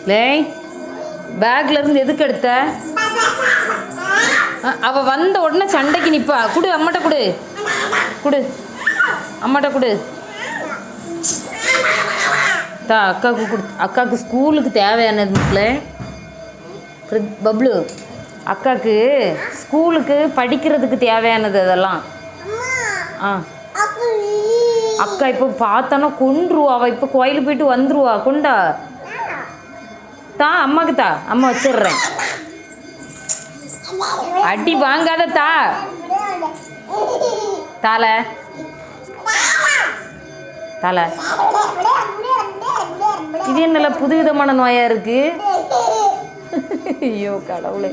லேய் பேக்லேருந்து எதுக்கு எடுத்த? அவள் வந்த உடனே சண்டைக்கு நிற்பா. கொடு அம்மாட்ட, கொடு கொடு அம்மாட்ட கொடு. அக்காவுக்கு கொடு. அக்காவுக்கு ஸ்கூலுக்கு தேவையானது மக்களே. பப்ளு அக்காவுக்கு ஸ்கூலுக்கு படிக்கிறதுக்கு தேவையானது அதெல்லாம். அக்கா இப்போ பார்த்தானா கொன்றுவா. அவள் இப்போ கோயிலுக்கு போயிட்டு வந்துருவா. கொண்டா அம்மாவுக்கு அம்மா வச்சிடுறேன். அடி வாங்காத தலை இது என்னல புது விதமான நோயா இருக்கு. ஐயோ கடவுளே.